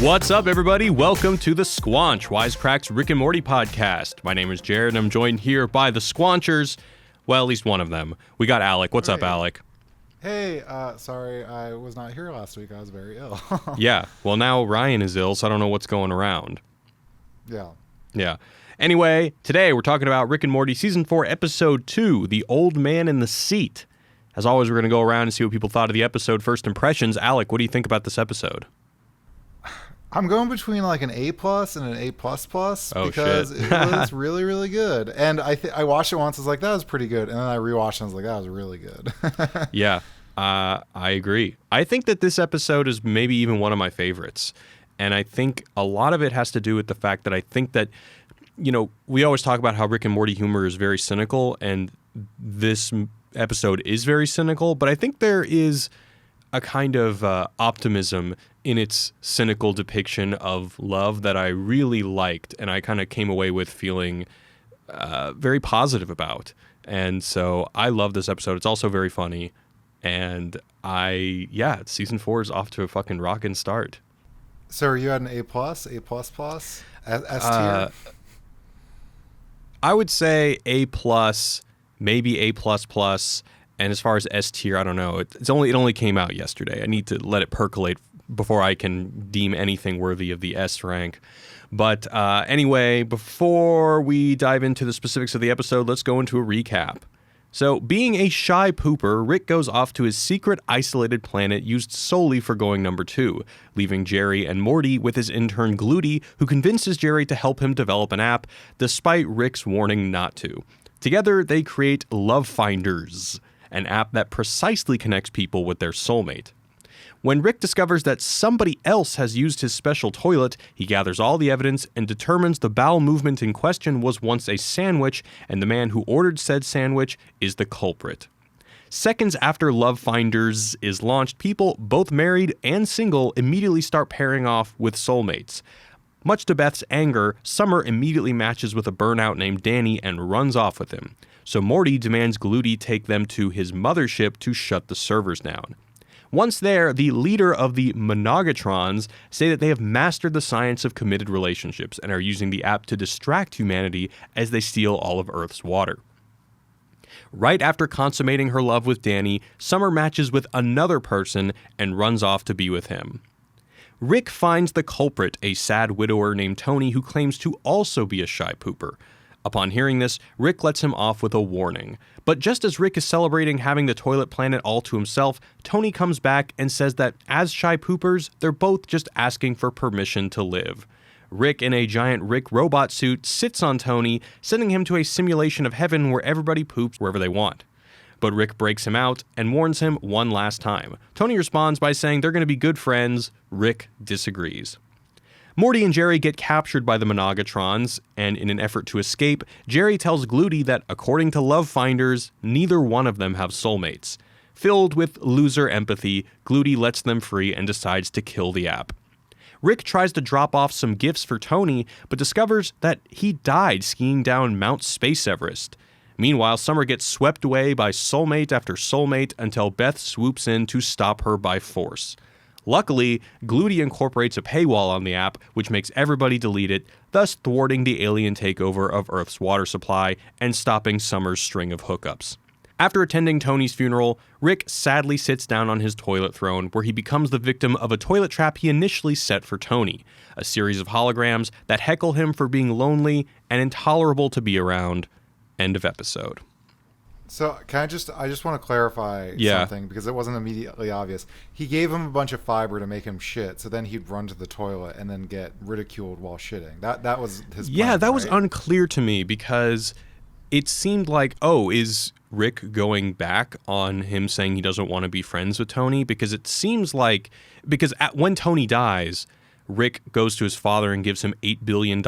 What's up, everybody? Welcome to the Squanch, Wisecrack's Rick and Morty podcast. My name is Jared, and I'm joined here by the Squanchers. Well, at least one of them. We got Alec. What's up, Alec? Hey, sorry I was not here last week. I was very ill. Yeah, well, now Ryan is ill, so I don't know what's going around. Yeah. Anyway, today we're talking about Rick and Morty Season 4, Episode 2, The Old Man in the Seat. As always, we're going to go around and see what people thought of the episode. First impressions. Alec, what do you think about this episode? I'm going between like an A+ and an A++ because shit. It was really, really good. And I watched it once. I was like, that was pretty good. And then I rewatched it. And I was like, that was really good. Yeah, I agree. I think that this episode is maybe even one of my favorites. And I think a lot of it has to do with the fact that I think that, you know, we always talk about how Rick and Morty humor is very cynical, and this episode is very cynical, but I think there is a kind of optimism in its cynical depiction of love that I really liked, and I kind of came away with feeling very positive about. And so I love this episode. It's also very funny, and Season 4 is off to a fucking rockin' start. So are you at an A+, S tier? I would say A+, maybe A++, and as far as S tier, I don't know. It only came out yesterday. I need to let it percolate before I can deem anything worthy of the S rank. But anyway, before we dive into the specifics of the episode, let's go into a recap. So, being a shy pooper, Rick goes off to his secret isolated planet used solely for going number 2, leaving Jerry and Morty with his intern Gluty, who convinces Jerry to help him develop an app, despite Rick's warning not to. Together, they create Love Finders, an app that precisely connects people with their soulmate. When Rick discovers that somebody else has used his special toilet, he gathers all the evidence and determines the bowel movement in question was once a sandwich, and the man who ordered said sandwich is the culprit. Seconds after Love Finders is launched, people, both married and single, immediately start pairing off with soulmates. Much to Beth's anger, Summer immediately matches with a burnout named Danny and runs off with him. So Morty demands Gluty take them to his mothership to shut the servers down. Once there, the leader of the Monogatrons say that they have mastered the science of committed relationships and are using the app to distract humanity as they steal all of Earth's water. Right after consummating her love with Danny, Summer matches with another person and runs off to be with him. Rick finds the culprit, a sad widower named Tony who claims to also be a shy pooper. Upon hearing this, Rick lets him off with a warning. But just as Rick is celebrating having the toilet planet all to himself, Tony comes back and says that as shy poopers, they're both just asking for permission to live. Rick, in a giant Rick robot suit, sits on Tony, sending him to a simulation of heaven where everybody poops wherever they want. But Rick breaks him out and warns him one last time. Tony responds by saying they're going to be good friends. Rick disagrees. Morty and Jerry get captured by the Monogatrons, and in an effort to escape, Jerry tells Gluty that, according to Love Finders, neither one of them have soulmates. Filled with loser empathy, Gluty lets them free and decides to kill the app. Rick tries to drop off some gifts for Tony, but discovers that he died skiing down Mount Space Everest. Meanwhile, Summer gets swept away by soulmate after soulmate until Beth swoops in to stop her by force. Luckily, Gluty incorporates a paywall on the app, which makes everybody delete it, thus thwarting the alien takeover of Earth's water supply and stopping Summer's string of hookups. After attending Tony's funeral, Rick sadly sits down on his toilet throne, where he becomes the victim of a toilet trap he initially set for Tony, a series of holograms that heckle him for being lonely and intolerable to be around. End of episode. So I just want to clarify something because it wasn't immediately obvious. He gave him a bunch of fiber to make him shit, so then he'd run to the toilet and then get ridiculed while shitting. That was his plan. Yeah, that was right? unclear to me because it seemed like, is Rick going back on him saying he doesn't want to be friends with Tony? Because it seems like, when Tony dies, Rick goes to his father and gives him $8 billion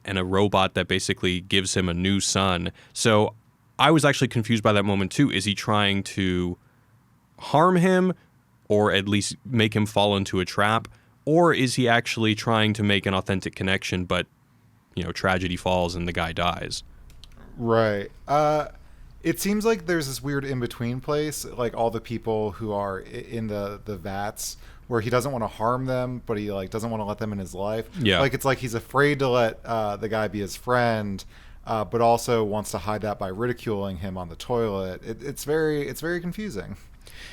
and a robot that basically gives him a new son. So I was actually confused by that moment too. Is he trying to harm him or at least make him fall into a trap? Or is he actually trying to make an authentic connection, but, tragedy falls and the guy dies? Right. It seems like there's this weird in-between place, like all the people who are in the vats, where he doesn't want to harm them, but he like doesn't want to let them in his life. Yeah. Like it's like he's afraid to let the guy be his friend, but also wants to hide that by ridiculing him on the toilet. It's very confusing.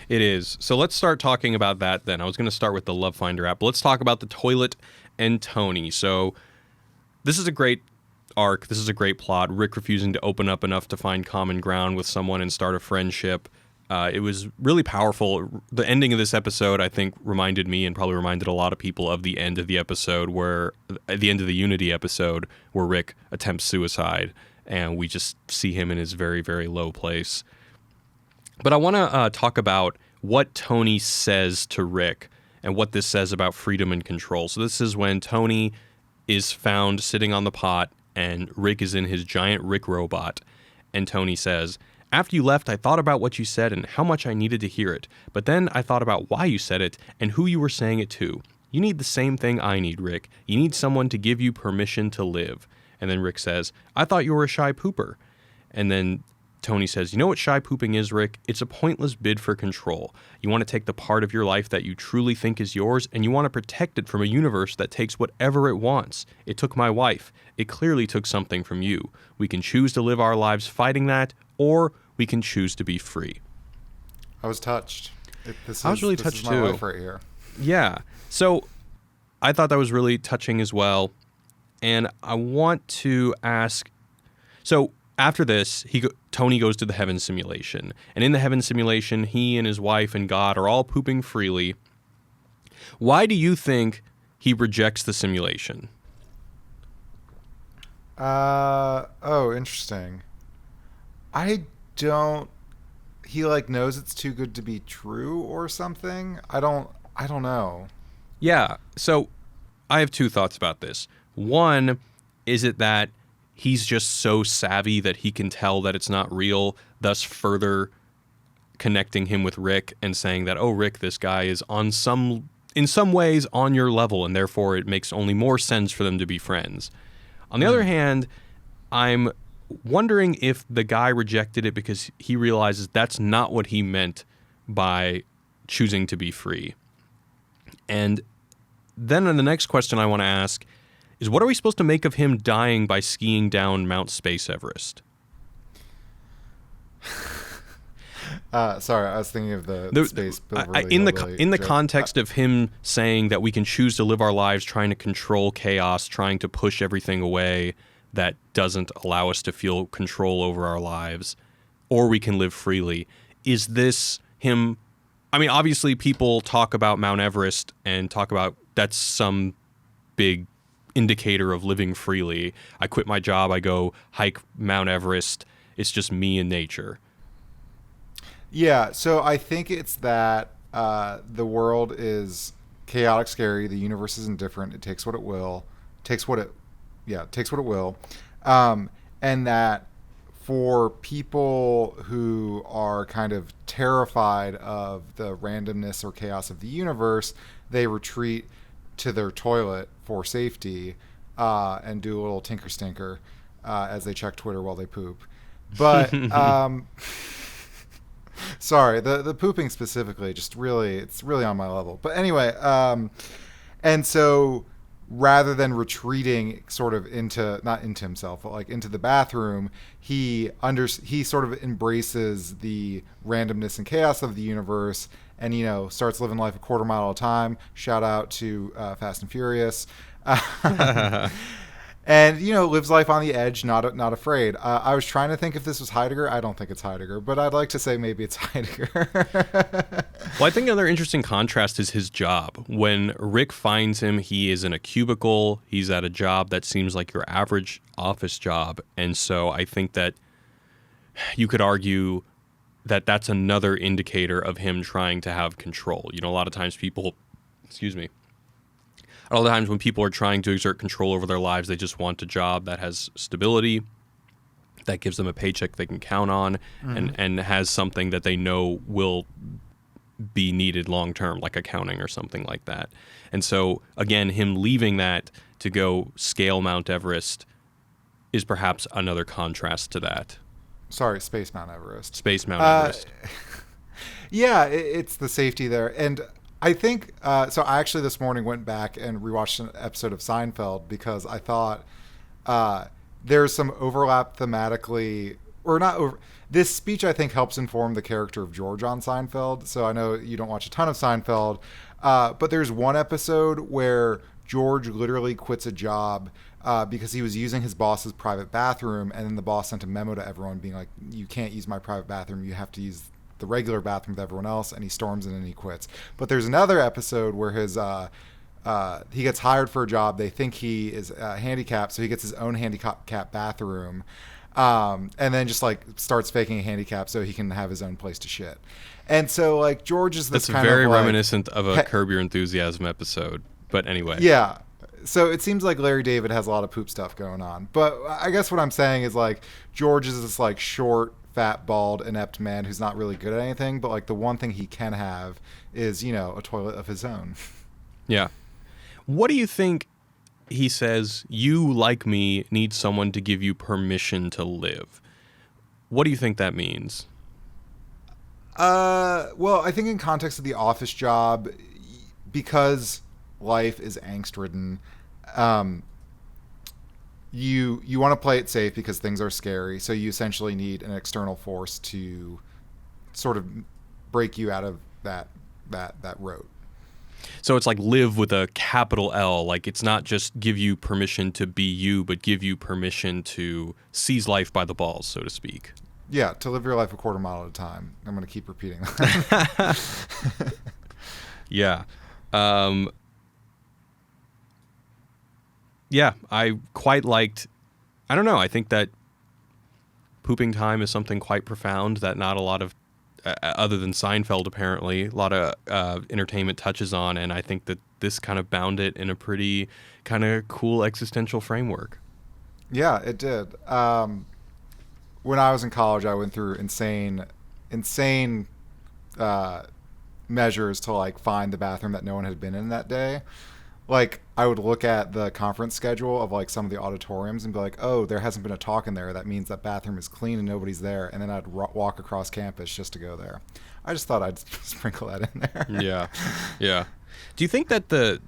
It is. So let's start talking about that then. I was going to start with the Love Finder app, but let's talk about the toilet and Tony. So this is a great arc. This is a great plot. Rick refusing to open up enough to find common ground with someone and start a friendship. It was really powerful. The ending of this episode, I think, reminded me and probably reminded a lot of people of the end of the episode at the end of the Unity episode, where Rick attempts suicide and we just see him in his very, very low place. But I want to talk about what Tony says to Rick and what this says about freedom and control. So this is when Tony is found sitting on the pot and Rick is in his giant Rick robot. And Tony says, "After you left, I thought about what you said and how much I needed to hear it. But then I thought about why you said it and who you were saying it to. You need the same thing I need, Rick. You need someone to give you permission to live." And then Rick says, "I thought you were a shy pooper." And then Tony says, "You know what shy pooping is, Rick? It's a pointless bid for control. You want to take the part of your life that you truly think is yours, and you want to protect it from a universe that takes whatever it wants. It took my wife. It clearly took something from you. We can choose to live our lives fighting that, or we can choose to be free." I was touched. I was really touched my too. life right here. Yeah. So I thought that was really touching as well. And I want to ask, so after this, Tony goes to the heaven simulation. And in the heaven simulation, he and his wife and God are all pooping freely. Why do you think he rejects the simulation? Oh, interesting. I don't... He, like, knows it's too good to be true or something? I don't know. Yeah, so I have two thoughts about this. One, is it that he's just so savvy that he can tell that it's not real, thus further connecting him with Rick and saying that, "Oh, Rick, this guy is in some ways on your level, and therefore it makes only more sense for them to be friends." On the other hand, I'm wondering if the guy rejected it because he realizes that's not what he meant by choosing to be free. And then the next question I want to ask is, what are we supposed to make of him dying by skiing down Mount Space Everest? Sorry, I was thinking of the space. In the context of him saying that we can choose to live our lives trying to control chaos, trying to push everything away that doesn't allow us to feel control over our lives, or we can live freely. Is this him? I mean, obviously people talk about Mount Everest and talk about that's some big indicator of living freely. I quit my job, I go hike Mount Everest. It's just me and nature. Yeah, so I think it's that the world is chaotic, scary. The universe is indifferent. It takes what it will. Takes what it will. And that for people who are kind of terrified of the randomness or chaos of the universe, they retreat to their toilet for safety and do a little tinker stinker as they check Twitter while they poop. But sorry, the pooping specifically, it's really on my level. But anyway, and so rather than retreating sort of not into himself, but like into the bathroom, he sort of embraces the randomness and chaos of the universe and, starts living life a quarter mile at a time. Shout out to Fast and Furious. And, lives life on the edge, not afraid. I was trying to think if this was Heidegger. I don't think it's Heidegger, but I'd like to say maybe it's Heidegger. Well, I think another interesting contrast is his job. When Rick finds him, he is in a cubicle. He's at a job that seems like your average office job. And so I think that you could argue that that's another indicator of him trying to have control. A lot of times all the times when people are trying to exert control over their lives, they just want a job that has stability, that gives them a paycheck they can count on, and has something that they know will be needed long term, like accounting or something like that. And so, again, him leaving that to go scale Mount Everest is perhaps another contrast to that. Sorry, Space Mount Everest. Space Mount Everest. Yeah, it's the safety there. And I think, so I actually this morning went back and rewatched an episode of Seinfeld because I thought there's some overlap thematically, or not over. This speech, I think, helps inform the character of George on Seinfeld. So I know you don't watch a ton of Seinfeld, but there's one episode where George literally quits a job because he was using his boss's private bathroom, and then the boss sent a memo to everyone being like, you can't use my private bathroom, you have to use the regular bathroom with everyone else, and he storms in and he quits. But there's another episode where his he gets hired for a job. They think he is handicapped, so he gets his own handicap bathroom, and then just like starts faking a handicap so he can have his own place to shit. And so like George is this That's kind very of like, reminiscent of a Curb Your Enthusiasm episode. But anyway. Yeah. So it seems like Larry David has a lot of poop stuff going on. But I guess what I'm saying is like George is this like short, fat, bald, inept man who's not really good at anything. But like the one thing he can have is, you know, a toilet of his own. Yeah. What do you think he says, you, like me, need someone to give you permission to live? What do you think that means? Well, I think in context of the office job, because life is angst-ridden, you want to play it safe because things are scary. So you essentially need an external force to sort of break you out of that road. So it's like live with a capital L. Like it's not just give you permission to be you, but give you permission to seize life by the balls, so to speak. Yeah, to live your life a quarter mile at a time. I'm going to keep repeating that. Yeah. Yeah, I quite liked, I don't know, I think that pooping time is something quite profound that not a lot of, other than Seinfeld apparently, a lot of entertainment touches on, and I think that this kind of bound it in a pretty kind of cool existential framework. Yeah, it did. When I was in college, I went through insane measures to like find the bathroom that no one had been in that day. Like I would look at the conference schedule of like some of the auditoriums and be like, oh, there hasn't been a talk in there. That means that bathroom is clean and nobody's there. And then I'd walk across campus just to go there. I just thought I'd sprinkle that in there. Yeah. Yeah. Do you think that the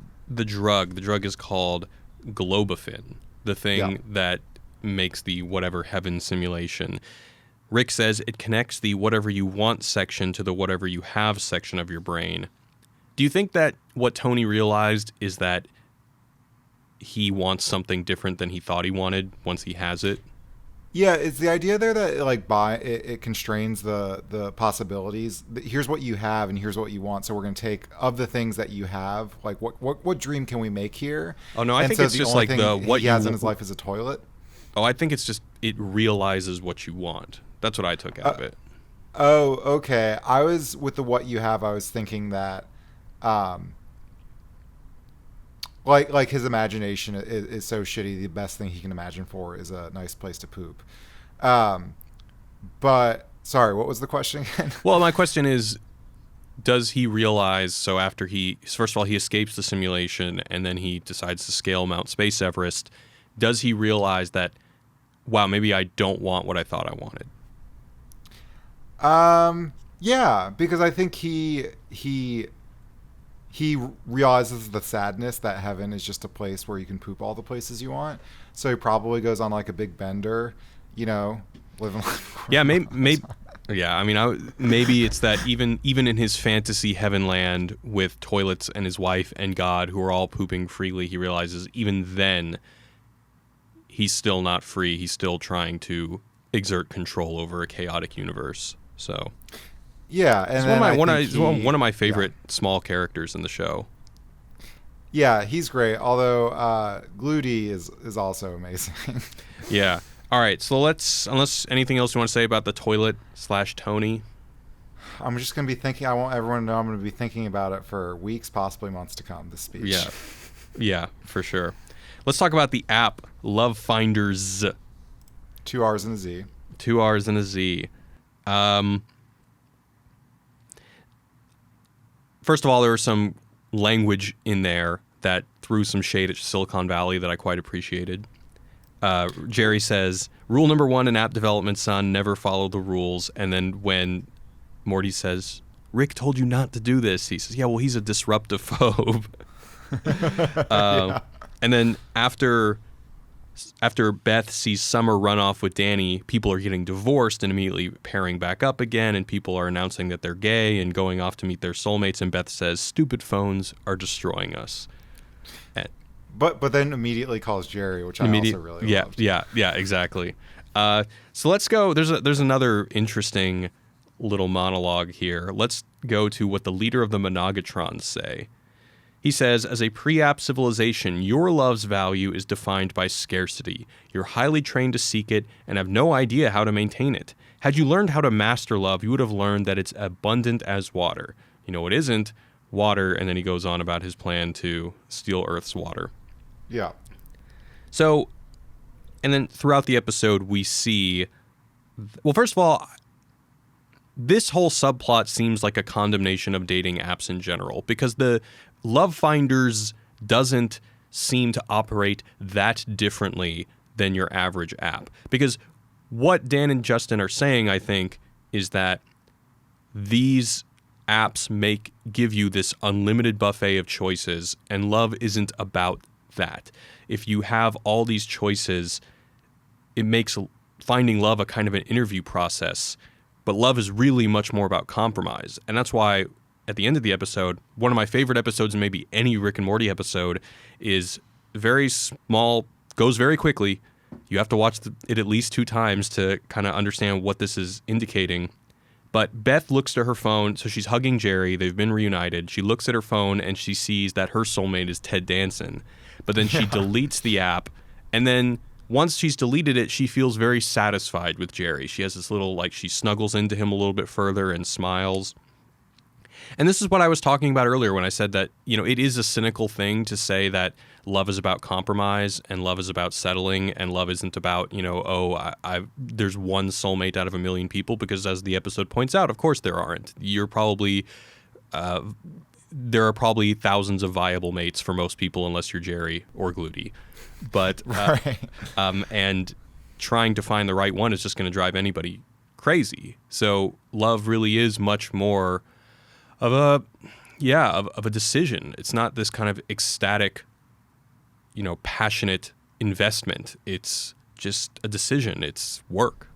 drug is called Globofin, the thing that makes the whatever heaven simulation? Rick says it connects the whatever you want section to the whatever you have section of your brain. Do you think that what Tony realized is that he wants something different than he thought he wanted once he has it? Yeah, it's the idea there that it constrains the possibilities. Here's what you have and here's what you want. So we're going to take of the things that you have, like what dream can we make here? Oh no, I think it's just like what he has in his life is a toilet. Oh, I think it's just it realizes what you want. That's what I took out of it. Oh, okay. I was with the what you have. I was thinking that, like his imagination is so shitty. The best thing he can imagine for is a nice place to poop. But sorry, what was the question again? Well, my question is, does he realize? So after first of all, he escapes the simulation, and then he decides to scale Mount Space Everest. Does he realize that, wow, maybe I don't want what I thought I wanted? Yeah, because I think he realizes the sadness that heaven is just a place where you can poop all the places you want. So he probably goes on like a big bender, you know, living life. Yeah, maybe. Yeah, I mean, maybe it's that even in his fantasy heaven land with toilets and his wife and God, who are all pooping freely, he realizes even then he's still not free. He's still trying to exert control over a chaotic universe. So, yeah, and one of my favorite small characters in the show. Yeah, he's great. Although Gluty is also amazing. Yeah. All right. So unless anything else you want to say about the toilet / Tony. I'm just gonna be thinking. I want everyone to know I'm gonna be thinking about it for weeks, possibly months to come. This speech. Yeah. Yeah, for sure. Let's talk about the app Love Finders. 2 R's and a Z. 2 R's and a Z. First of all, there was some language in there that threw some shade at Silicon Valley that I quite appreciated. Jerry says, rule number 1 in app development, son, never follow the rules. And then when Morty says, Rick told you not to do this, he says, yeah, well, he's a disruptive phobe. Yeah. And then after Beth sees Summer run off with Danny, people are getting divorced and immediately pairing back up again, and people are announcing that they're gay and going off to meet their soulmates, and Beth says, stupid phones are destroying us. But then immediately calls Jerry, which I also really loved. Yeah, exactly. So let's go. There's another interesting little monologue here. Let's go to what the leader of the Monogatrons say. He says, as a pre-app civilization, your love's value is defined by scarcity. You're highly trained to seek it and have no idea how to maintain it. Had you learned how to master love, you would have learned that it's abundant as water. You know, it isn't water, and then he goes on about his plan to steal Earth's water. Yeah. So, and then throughout the episode, we see, well, first of all, this whole subplot seems like a condemnation of dating apps in general, because the Love Finders doesn't seem to operate that differently than your average app. Because what Dan and Justin are saying, I think, is that these apps give you this unlimited buffet of choices, and love isn't about that. If you have all these choices, it makes finding love a kind of an interview process. But love is really much more about compromise. And that's why at the end of the episode, one of my favorite episodes in maybe any Rick and Morty episode is very small, goes very quickly. You have to watch it at least 2 times to kind of understand what this is indicating. But Beth looks to her phone, so she's hugging Jerry. They've been reunited. She looks at her phone and she sees that her soulmate is Ted Danson. But then she deletes the app, and then once she's deleted it, she feels very satisfied with Jerry. She has this little, she snuggles into him a little bit further and smiles. And this is what I was talking about earlier when I said that, it is a cynical thing to say that love is about compromise and love is about settling and love isn't about, there's one soulmate out of a million people, because as the episode points out, of course there aren't. There are probably thousands of viable mates for most people unless you're Jerry or Gluty. But right. And trying to find the right one is just going to drive anybody crazy. So love really is much more of a decision. It's not this kind of ecstatic, passionate investment. It's just a decision. It's work.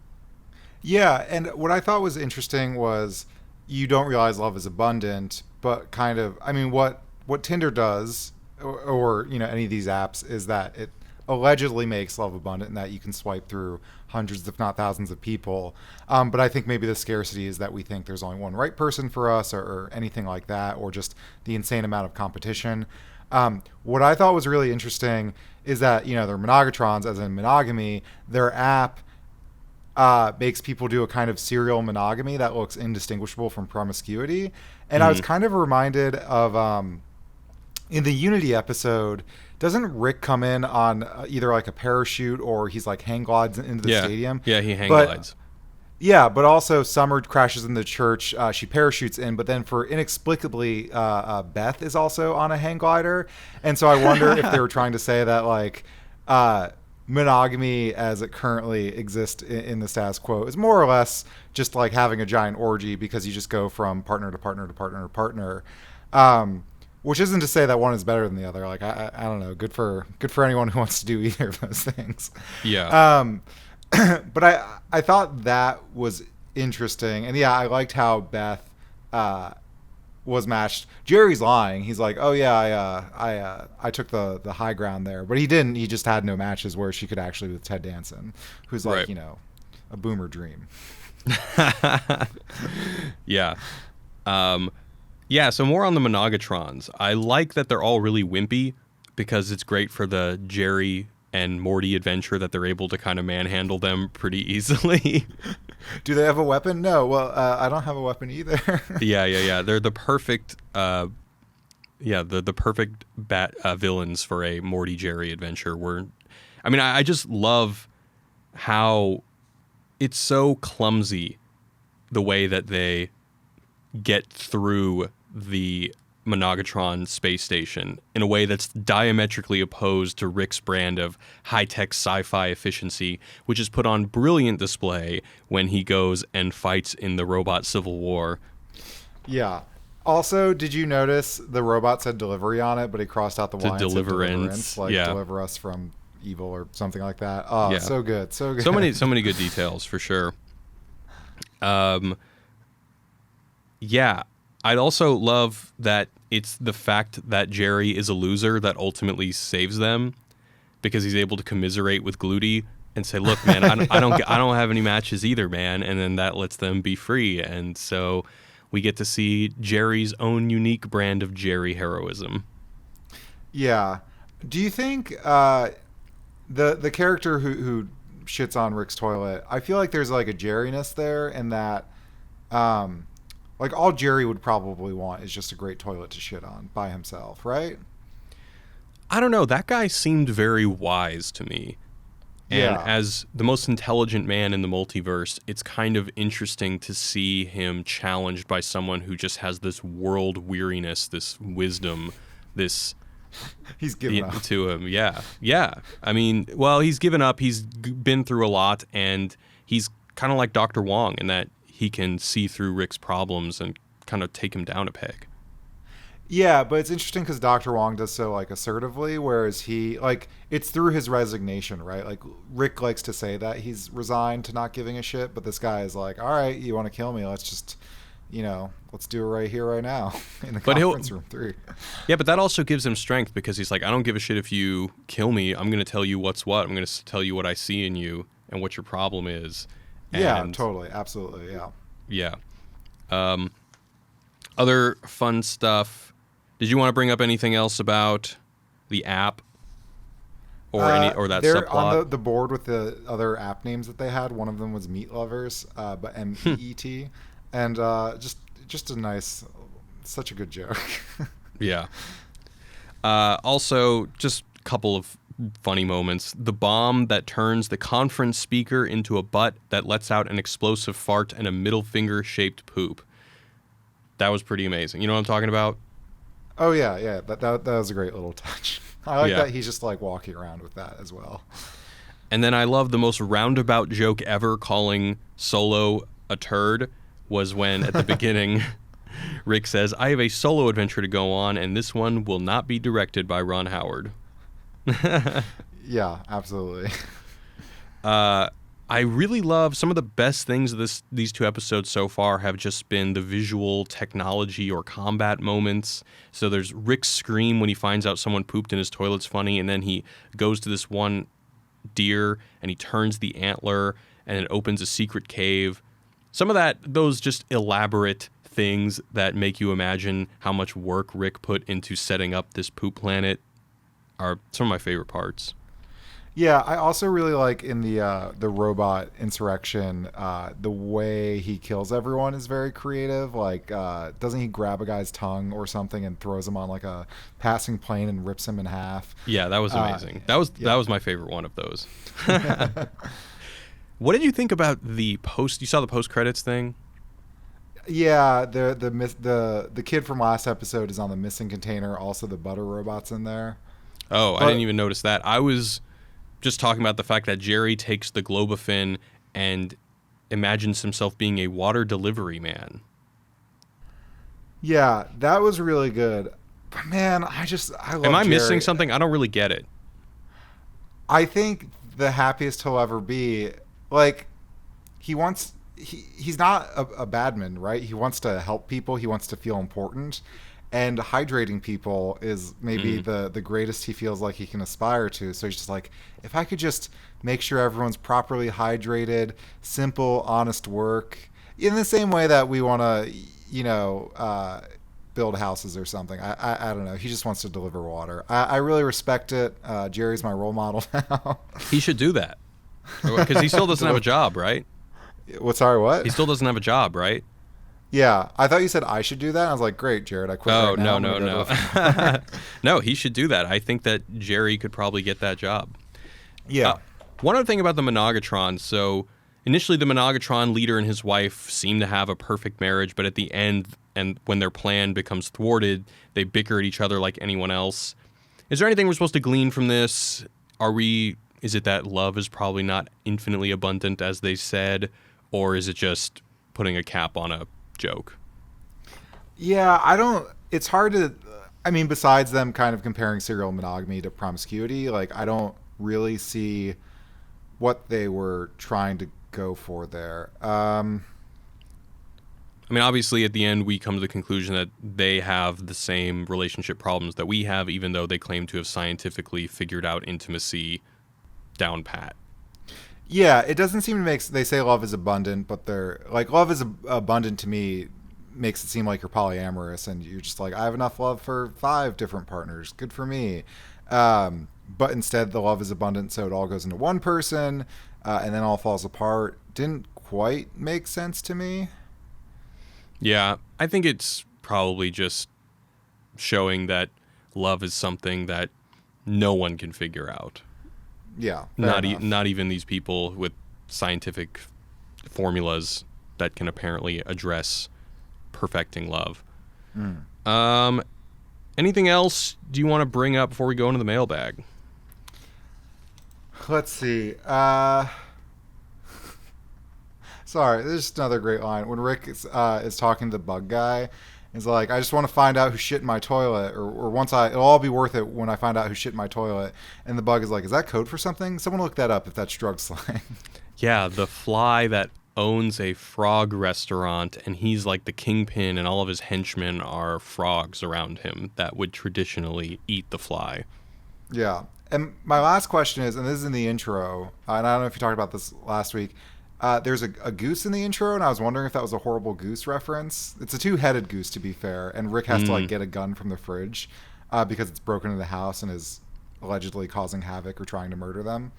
Yeah, and what I thought was interesting was you don't realize love is abundant, but kind of, what Tinder does, or any of these apps, is that it allegedly makes love abundant and that you can swipe through hundreds, if not thousands of people. But I think maybe the scarcity is that we think there's only one right person for us, or anything like that, or just the insane amount of competition. What I thought was really interesting is that, they're monogatrons, as in monogamy. Their app makes people do a kind of serial monogamy that looks indistinguishable from promiscuity. And I was kind of reminded of, in the Unity episode, doesn't Rick come in on either a parachute, or he's hang glides into the stadium? Yeah, he hang glides. Yeah, but also Summer crashes in the church. She parachutes in, but then inexplicably, Beth is also on a hang glider. And so I wonder if they were trying to say that monogamy as it currently exists in the status quo is more or less just having a giant orgy, because you just go from partner to partner to partner to partner. Which isn't to say that one is better than the other. I don't know. Good for anyone who wants to do either of those things. Yeah. But I thought that was interesting, and yeah, I liked how Beth was matched. Jerry's lying. He's like, oh yeah, I took the high ground there, but he didn't. He just had no matches where she could actually with Ted Danson, who's right. A boomer dream. Yeah. Yeah, so more on the Monogatrons. I like that they're all really wimpy, because it's great for the Jerry and Morty adventure that they're able to kind of manhandle them pretty easily. Do they have a weapon? No. Well, I don't have a weapon either. Yeah. They're the perfect, the perfect villains for a Morty Jerry adventure. I just love how it's so clumsy, the way that they get through the Monogatron space station in a way that's diametrically opposed to Rick's brand of high-tech sci-fi efficiency, which is put on brilliant display when he goes and fights in the robot civil war. Yeah. Also, did you notice the robot said delivery on it, but he crossed out the Y and said deliverance, like deliver us from evil or something like that. Oh, yeah. So good. So good. So many good details for sure. Yeah. I'd also love that it's the fact that Jerry is a loser that ultimately saves them, because he's able to commiserate with Gluty and say, "Look, man, I don't have any matches either, man," and then that lets them be free, and so we get to see Jerry's own unique brand of Jerry heroism. Yeah. Do you think the character who shits on Rick's toilet, I feel like there's like a Jerry-ness there, in that like all Jerry would probably want is just a great toilet to shit on by himself, right? I don't know. That guy seemed very wise to me. And as the most intelligent man in the multiverse, it's kind of interesting to see him challenged by someone who just has this world weariness, this wisdom, this... He's given up. To him, yeah. Yeah. I mean, well, he's given up. He's been through a lot, and he's kind of like Dr. Wong in that he can see through Rick's problems and kind of take him down a peg. Yeah, but it's interesting because Dr. Wong does so like assertively, whereas he like it's through his resignation, right? Like Rick likes to say that he's resigned to not giving a shit, but this guy is like, all right, you want to kill me? Let's just, let's do it right here, right now in the conference room 3. Yeah, but that also gives him strength because he's like, I don't give a shit if you kill me. I'm going to tell you what's what. I'm going to tell you what I see in you and what your problem is. Yeah, totally. Absolutely. Yeah. Yeah. Other fun stuff. Did you want to bring up anything else about the app or that they're subplot? On the board with the other app names that they had. One of them was Meat Lovers, but MEET, and just a nice, such a good joke. Yeah. Also, just a couple of funny moments. The bomb that turns the conference speaker into a butt that lets out an explosive fart and a middle finger shaped poop. That was pretty amazing. You know what I'm talking about? Oh yeah. That was a great little touch. I like that he's just like walking around with that as well. And then I love the most roundabout joke ever calling Solo a turd was when at the beginning Rick says, "I have a solo adventure to go on, and this one will not be directed by Ron Howard." Yeah, absolutely. I really love some of the best things of these 2 episodes so far have just been the visual technology or combat moments. So there's Rick's scream when he finds out someone pooped in his toilet's funny, and then he goes to this one deer and he turns the antler and it opens a secret cave. Some of those just elaborate things that make you imagine how much work Rick put into setting up this poop planet are some of my favorite parts. Yeah, I also really like in the robot insurrection, the way he kills everyone is very creative. Like, doesn't he grab a guy's tongue or something and throws him on like a passing plane and rips him in half? Yeah, that was amazing. That was my favorite one of those. What did you think about the post? You saw the post credits thing? Yeah, the kid from last episode is on the missing container. Also, the butter robot's in there. Oh, I didn't even notice that. I was just talking about the fact that Jerry takes the Globofin and imagines himself being a water delivery man. Yeah, that was really good. But man, I love Am I Jerry. missing something? I don't really get it. I think the happiest he'll ever be, like, he's not a badman, right? He wants to help people. He wants to feel important. And hydrating people is maybe the greatest he feels like he can aspire to. So he's just like, if I could just make sure everyone's properly hydrated, simple, honest work, in the same way that we want to, build houses or something. I don't know. He just wants to deliver water. I really respect it. Jerry's my role model now. He should do that. Because he still doesn't have a job, right? Sorry, what? He still doesn't have a job, right? Yeah, I thought you said I should do that. I was like, great, Jared, I quit right now. No. No, he should do that. I think that Jerry could probably get that job. Yeah. One other thing about the Monogatron. So initially the Monogatron leader and his wife seem to have a perfect marriage, but at the end, and when their plan becomes thwarted, they bicker at each other like anyone else. Is there anything we're supposed to glean from this? Is it that love is probably not infinitely abundant as they said, or is it just putting a cap on a joke? Yeah, it's hard to, I mean, besides them kind of comparing serial monogamy to promiscuity, like, I don't really see what they were trying to go for there. I mean, obviously, at the end, we come to the conclusion that they have the same relationship problems that we have, even though they claim to have scientifically figured out intimacy down pat. Yeah, it doesn't seem to they say love is abundant, but they're like, love is abundant to me makes it seem like you're polyamorous and you're just like, I have enough love for 5 different partners. Good for me. But instead the love is abundant, so it all goes into one person, and then all falls apart. Didn't quite make sense to me. Yeah, I think it's probably just showing that love is something that no one can figure out. Yeah, not even these people with scientific formulas that can apparently address perfecting love. Anything else do you want to bring up before we go into the mailbag? Let's see. Sorry, this is another great line. When Rick is talking to the bug guy, he's like, I just want to find out who shit in my toilet, or it'll all be worth it when I find out who shit in my toilet. And the bug is like, is that code for something? Someone look that up if that's drug slang. Yeah, the fly that owns a frog restaurant, and he's like the kingpin, and all of his henchmen are frogs around him that would traditionally eat the fly. Yeah. And my last question is, and this is in the intro, and I don't know if you talked about this last week, there's a goose in the intro, and I was wondering if that was a horrible goose reference. It's a 2-headed goose, to be fair, and Rick has to like get a gun from the fridge because it's broken into the house and is allegedly causing havoc or trying to murder them.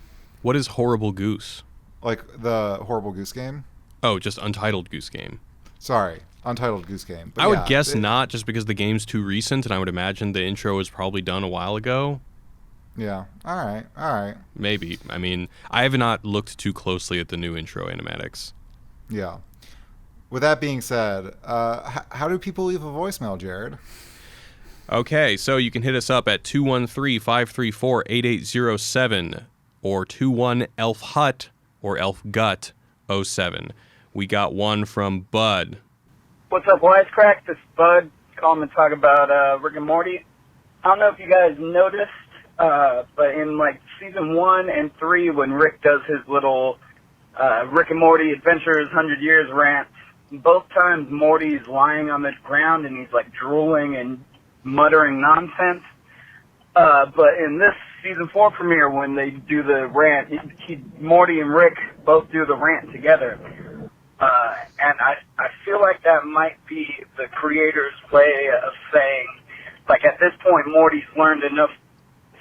What is Horrible Goose? Like the Horrible Goose Game? Oh, just Untitled Goose Game. Sorry, Untitled Goose Game. But I would guess not, just because the game's too recent, and I would imagine the intro was probably done a while ago. Yeah. All right. Maybe. I mean, I have not looked too closely at the new intro animatics. Yeah. With that being said, how do people leave a voicemail, Jared? Okay, so you can hit us up at 213-534-8807 or 21-ELF-HUT or ELF-GUT-07. We got one from Bud. What's up, Wisecrack? This is Bud. Calling to talk about Rick and Morty. I don't know if you guys noticed, but in like season 1 and 3, when Rick does his little Rick and Morty Adventures 100 Years rant, both times Morty's lying on the ground and he's like drooling and muttering nonsense. But in this season 4 premiere, when they do the rant, Morty and Rick both do the rant together. And I feel like that might be the creator's way of saying, like, at this point, Morty's learned enough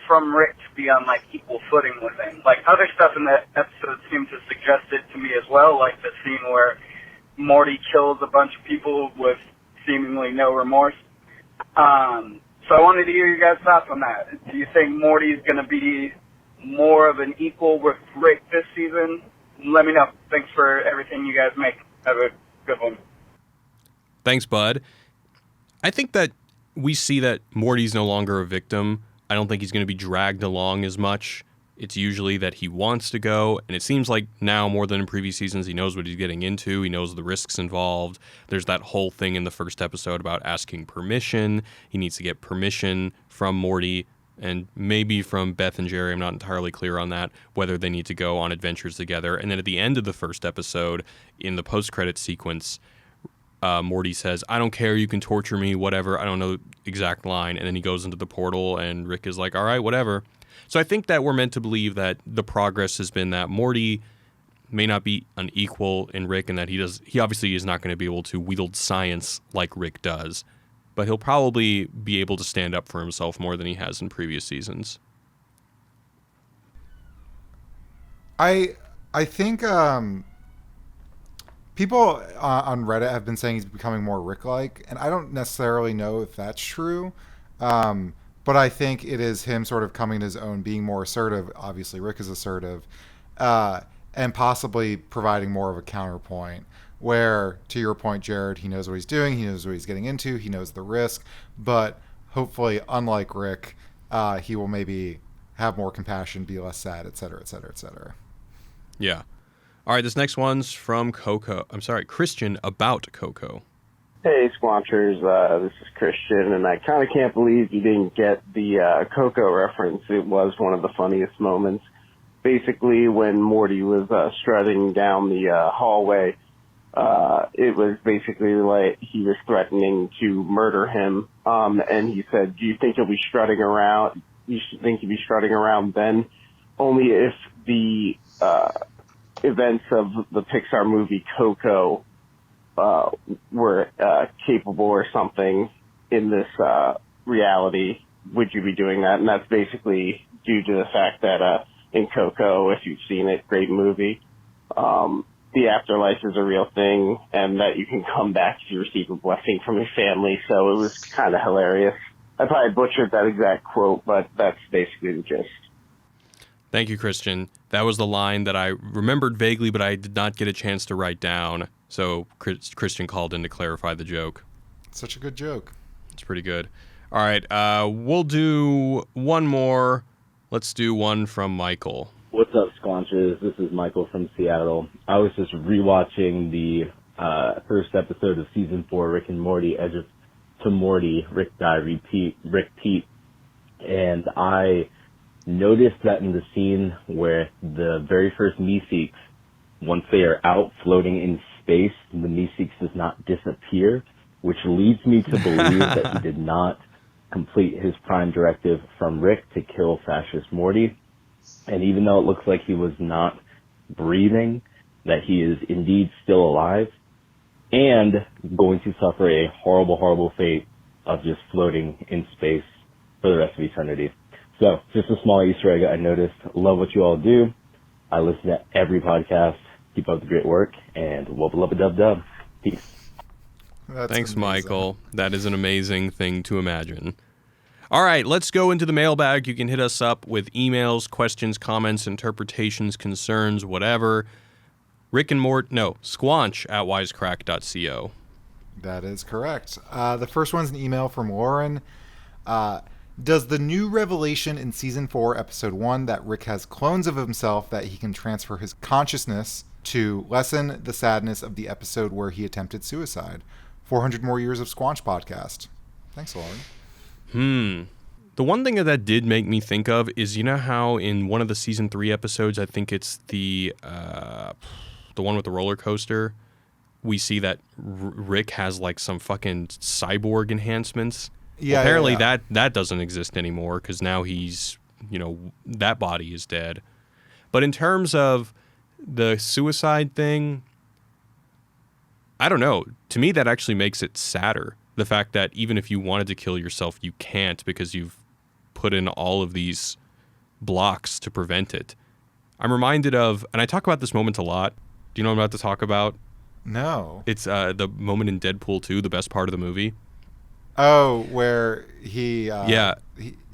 from Rick to be on, like, equal footing with him. Like, other stuff in the episode seemed to suggest it to me as well, like the scene where Morty kills a bunch of people with seemingly no remorse. So I wanted to hear your guys' thoughts on that. Do you think Morty's going to be more of an equal with Rick this season? Let me know. Thanks for everything you guys make. Have a good one. Thanks, Bud. I think that we see that Morty's no longer a victim. I don't think he's going to be dragged along as much. It's usually that he wants to go, and it seems like now more than in previous seasons, he knows what he's getting into. He knows the risks involved. There's that whole thing in the first episode about asking permission. He needs to get permission from Morty and maybe from Beth and Jerry. I'm not entirely clear on that, whether they need to go on adventures together. And then at the end of the first episode, in the post-credit sequence, Morty says, I don't care, you can torture me, whatever. I don't know the exact line. And then he goes into the portal, and Rick is like, all right, whatever. So I think that we're meant to believe that the progress has been that Morty may not be an equal in Rick, and that he obviously is not going to be able to wield science like Rick does. But he'll probably be able to stand up for himself more than he has in previous seasons. I think people on Reddit have been saying he's becoming more Rick-like, and I don't necessarily know if that's true. But I think it is him sort of coming to his own, being more assertive. Obviously, Rick is assertive, and possibly providing more of a counterpoint. where, to your point, Jared, he knows what he's doing, he knows what he's getting into, he knows the risk, but hopefully, unlike Rick, he will maybe have more compassion, be less sad, etc., etc., etc. Yeah. All right, this next one's from Christian about Coco. Hey, Squanchers, this is Christian, and I kind of can't believe you didn't get the Coco reference. It was one of the funniest moments. Basically, when Morty was strutting down the hallway, it was basically like he was threatening to murder him, and he said, do you think he'll be strutting around? You should think he'll be strutting around then? Only if the events of the Pixar movie Coco were capable or something in this reality, would you be doing that? And that's basically due to the fact that in Coco, if you've seen it, great movie, the afterlife is a real thing, and that you can come back if you receive a blessing from your family. So it was kind of hilarious. I probably butchered that exact quote, but that's basically the gist. Thank you, Christian. That was the line that I remembered vaguely, but I did not get a chance to write down. So Christian called in to clarify the joke. Such a good joke. It's pretty good. All right, we'll do one more. Let's do one from Michael. What's up, Squanches? This is Michael from Seattle. I was just rewatching the first episode of Season 4, Rick and Morty, Edge of to Morty, Rick Die, Rick Pete, and I noticed that in the scene where the very first Meeseeks, once they are out floating in space, the Meeseeks does not disappear, which leads me to believe that he did not complete his prime directive from Rick to kill fascist Morty. And even though it looks like he was not breathing, that he is indeed still alive and going to suffer a horrible, horrible fate of just floating in space for the rest of eternity. So, just a small Easter egg I noticed. Love what you all do. I listen to every podcast. Keep up the great work, and wubba-lubba-dub-dub. Peace. Thanks, amazing. Michael. That is an amazing thing to imagine. All right, let's go into the mailbag. You can hit us up with emails, questions, comments, interpretations, concerns, whatever. Squanch at wisecrack.co. That is correct. The first one's an email from Lauren. Does the new revelation in Season 4, Episode 1, that Rick has clones of himself that he can transfer his consciousness to lessen the sadness of the episode where he attempted suicide? 400 more years of Squanch podcast. Thanks, Lauren. The one thing that did make me think of is, you know how in one of the Season 3 episodes, I think it's the one with the roller coaster, we see that Rick has like some fucking cyborg enhancements. Yeah, well, apparently that doesn't exist anymore because now he's, that body is dead. But in terms of the suicide thing, I don't know. To me, that actually makes it sadder. The fact that even if you wanted to kill yourself, you can't because you've put in all of these blocks to prevent it. I'm reminded of, and I talk about this moment a lot. Do you know what I'm about to talk about? No. It's the moment in Deadpool 2, the best part of the movie. Oh, where he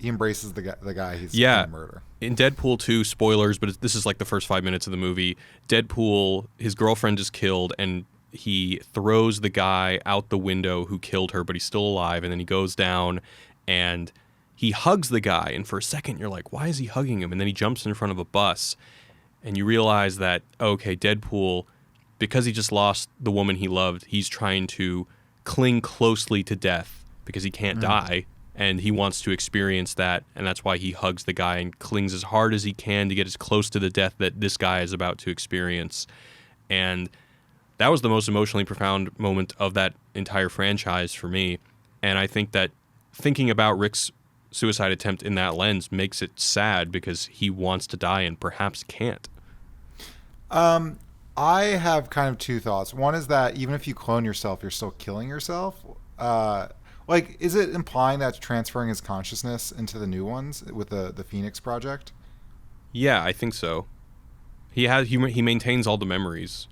embraces the guy he's going to murder. In Deadpool 2, spoilers, but this is like the first 5 minutes of the movie. Deadpool, his girlfriend is killed, and he throws the guy out the window who killed her, but he's still alive, and then he goes down, and he hugs the guy, and for a second you're like, why is he hugging him? And then he jumps in front of a bus, and you realize that, okay, Deadpool, because he just lost the woman he loved, he's trying to cling closely to death because he can't die, and he wants to experience that, and that's why he hugs the guy and clings as hard as he can to get as close to the death that this guy is about to experience. And that was the most emotionally profound moment of that entire franchise for me, and I think that thinking about Rick's suicide attempt in that lens makes it sad because he wants to die and perhaps can't. I have kind of two thoughts. One is that even if you clone yourself, you're still killing yourself. Is it implying that's transferring his consciousness into the new ones with the Phoenix Project? Yeah, I think so. He maintains all the memories.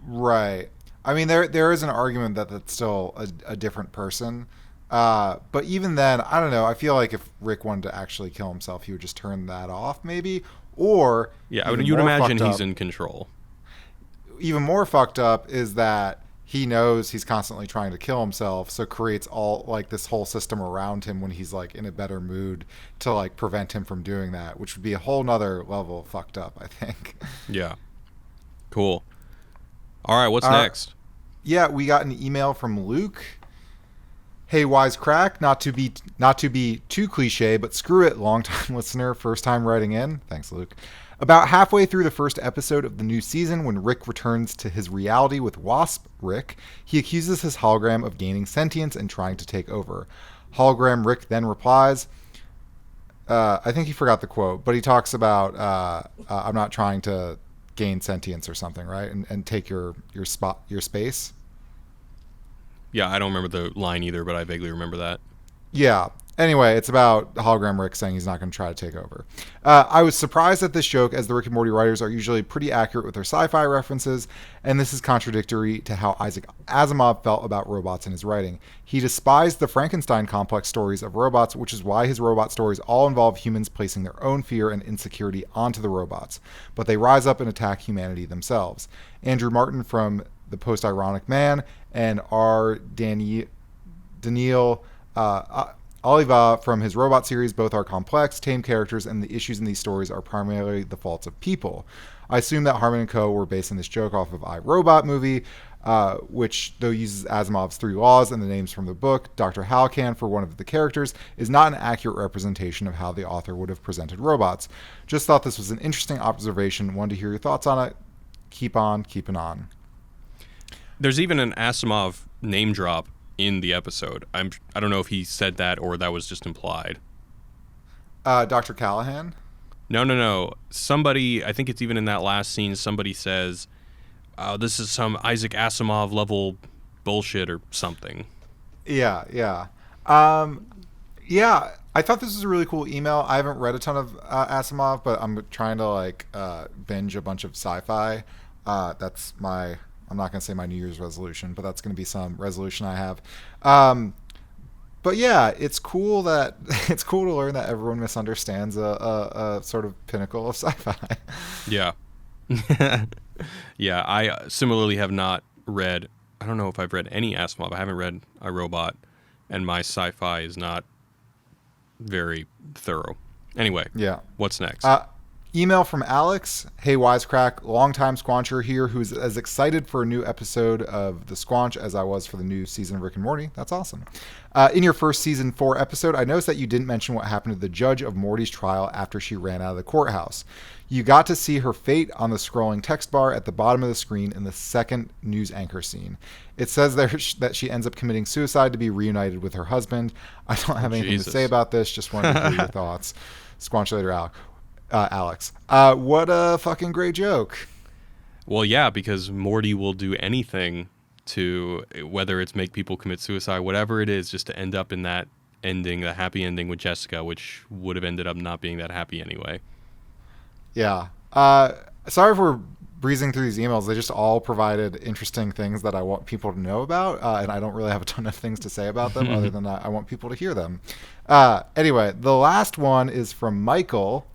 Right. I mean, there is an argument that that's still a different person. But even then, I don't know. I feel like if Rick wanted to actually kill himself, he would just turn that off, maybe. Or you'd imagine he's in control. even more fucked up is that he knows he's constantly trying to kill himself, so creates all like this whole system around him when he's like in a better mood to like prevent him from doing that, which would be a whole nother level of fucked up, I think. Yeah. Cool. All right, what's next? Yeah, we got an email from Luke. Hey, Wisecrack, not to be too cliche, but screw it, long-time listener, first time writing in. Thanks, Luke. About halfway through the first episode of the new season, when Rick returns to his reality with Wasp Rick, he accuses his hologram of gaining sentience and trying to take over. Hologram Rick then replies, I think he forgot the quote, but he talks about, I'm not trying to gain sentience or something, right? And take your space. Yeah, I don't remember the line either, but I vaguely remember that. Yeah. Anyway, it's about hologram Rick saying he's not going to try to take over. I was surprised at this joke, as the Rick and Morty writers are usually pretty accurate with their sci-fi references, and this is contradictory to how Isaac Asimov felt about robots in his writing. He despised the Frankenstein complex stories of robots, which is why his robot stories all involve humans placing their own fear and insecurity onto the robots, but they rise up and attack humanity themselves. Andrew Martin from The Post-Ironic Man and R. Daniel Oliva from his Robot series both are complex, tame characters, and the issues in these stories are primarily the faults of people. I assume that Harmon and Co. were basing this joke off of I, Robot movie, which, though uses Asimov's 3 laws and the names from the book, Dr. Halcan for one of the characters, is not an accurate representation of how the author would have presented robots. Just thought this was an interesting observation. Wanted to hear your thoughts on it. Keep on keeping on. There's even an Asimov name drop in the episode. I don't know if he said that or that was just implied. Dr. Callahan? No. Somebody, I think it's even in that last scene, somebody says, this is some Isaac Asimov level bullshit or something. Yeah. I thought this was a really cool email. I haven't read a ton of Asimov, but I'm trying to binge a bunch of sci-fi. That's I'm not going to say my New Year's resolution, but that's going to be some resolution I have. But yeah, it's cool to learn that everyone misunderstands a sort of pinnacle of sci-fi. Yeah. Yeah, I similarly have not read, I don't know if I've read any Asimov. I haven't read iRobot, and my sci-fi is not very thorough. Anyway, yeah. What's next? Email from Alex. Hey, Wisecrack, longtime Squancher here, who's as excited for a new episode of The Squanch as I was for the new season of Rick and Morty. That's awesome. In your first season 4 episode, I noticed that you didn't mention what happened to the judge of Morty's trial after she ran out of the courthouse. You got to see her fate on the scrolling text bar at the bottom of the screen in the second news anchor scene. It says there that she ends up committing suicide to be reunited with her husband. I don't have anything to say about this. Just wanted to hear your thoughts. Squanch later, Alex. What a fucking great joke. Well, yeah, because Morty will do anything to, whether it's make people commit suicide, whatever it is, just to end up in that ending, the happy ending with Jessica, which would have ended up not being that happy anyway. Yeah. Sorry if we're breezing through these emails. They just all provided interesting things that I want people to know about, and I don't really have a ton of things to say about them other than I want people to hear them. Anyway, the last one is from Michael.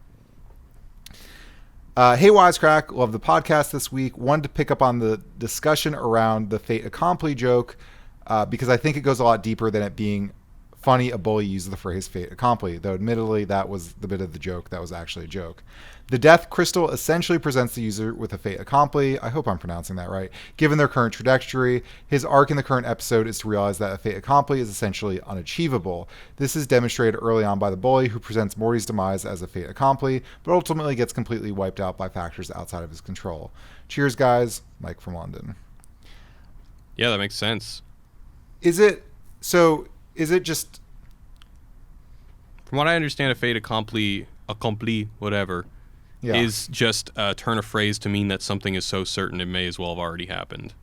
Hey, Wisecrack, love the podcast this week. Wanted to pick up on the discussion around the fait accompli joke because I think it goes a lot deeper than it being funny a bully used the phrase fait accompli, though admittedly that was the bit of the joke that was actually a joke. The death crystal essentially presents the user with a fait accompli, I hope I'm pronouncing that right, given their current trajectory. His arc in the current episode is to realize that a fait accompli is essentially unachievable. This is demonstrated early on by the bully, who presents Morty's demise as a fait accompli, but ultimately gets completely wiped out by factors outside of his control. Cheers, guys. Mike from London. Yeah, that makes sense. Is it just... From what I understand, a fait accompli, whatever, is just a turn of phrase to mean that something is so certain it may as well have already happened.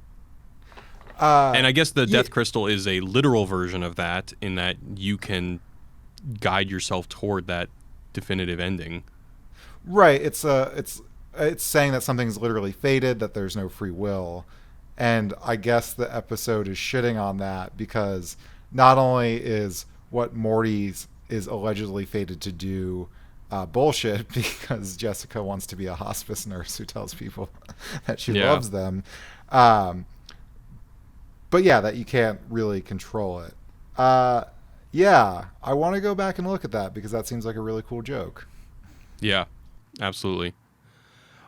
And I guess the death crystal is a literal version of that, in that you can guide yourself toward that definitive ending. Right. It's saying that something's literally fated, that there's no free will. And I guess the episode is shitting on that because not only is what Morty's is allegedly fated to do bullshit because Jessica wants to be a hospice nurse who tells people that she loves them. But yeah, that you can't really control it. Yeah, I want to go back and look at that because that seems like a really cool joke. Yeah, absolutely.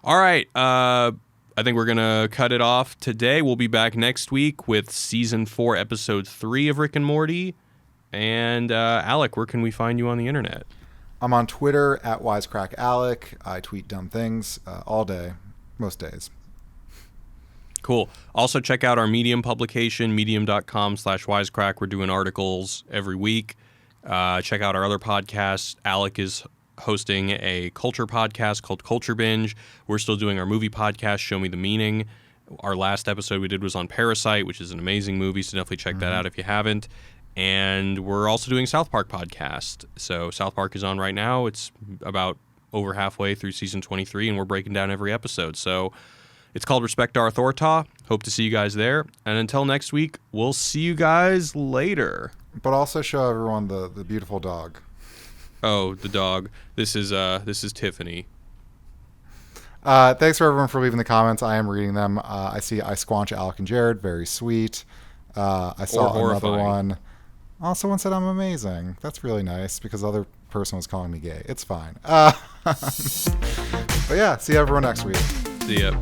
All right. I think we're going to cut it off today. We'll be back next week with Season 4, Episode 3 of Rick and Morty. And Alec, where can we find you on the internet? I'm on Twitter at WisecrackAlec. I tweet dumb things all day, most days. Cool. Also check out our Medium publication, medium.com/Wisecrack. We're doing articles every week. Check out our other podcasts. Alec is hosting a culture podcast called Culture Binge. We're still doing our movie podcast, Show Me the Meaning. Our last episode we did was on Parasite, which is an amazing movie, so definitely check that out if you haven't. And we're also doing South Park podcast. So South Park is on right now. It's about over halfway through season 23, and we're breaking down every episode. So it's called Respect Our Authority. Hope to see you guys there. And until next week, we'll see you guys later. But also show everyone the beautiful dog. Oh, the dog. This is Tiffany. Thanks for everyone for leaving the comments. I am reading them. I see I Squanch, Alec, and Jared. Very sweet. I saw another one. Oh, someone said I'm amazing. That's really nice because the other person was calling me gay. It's fine. But yeah, see everyone next week. See ya.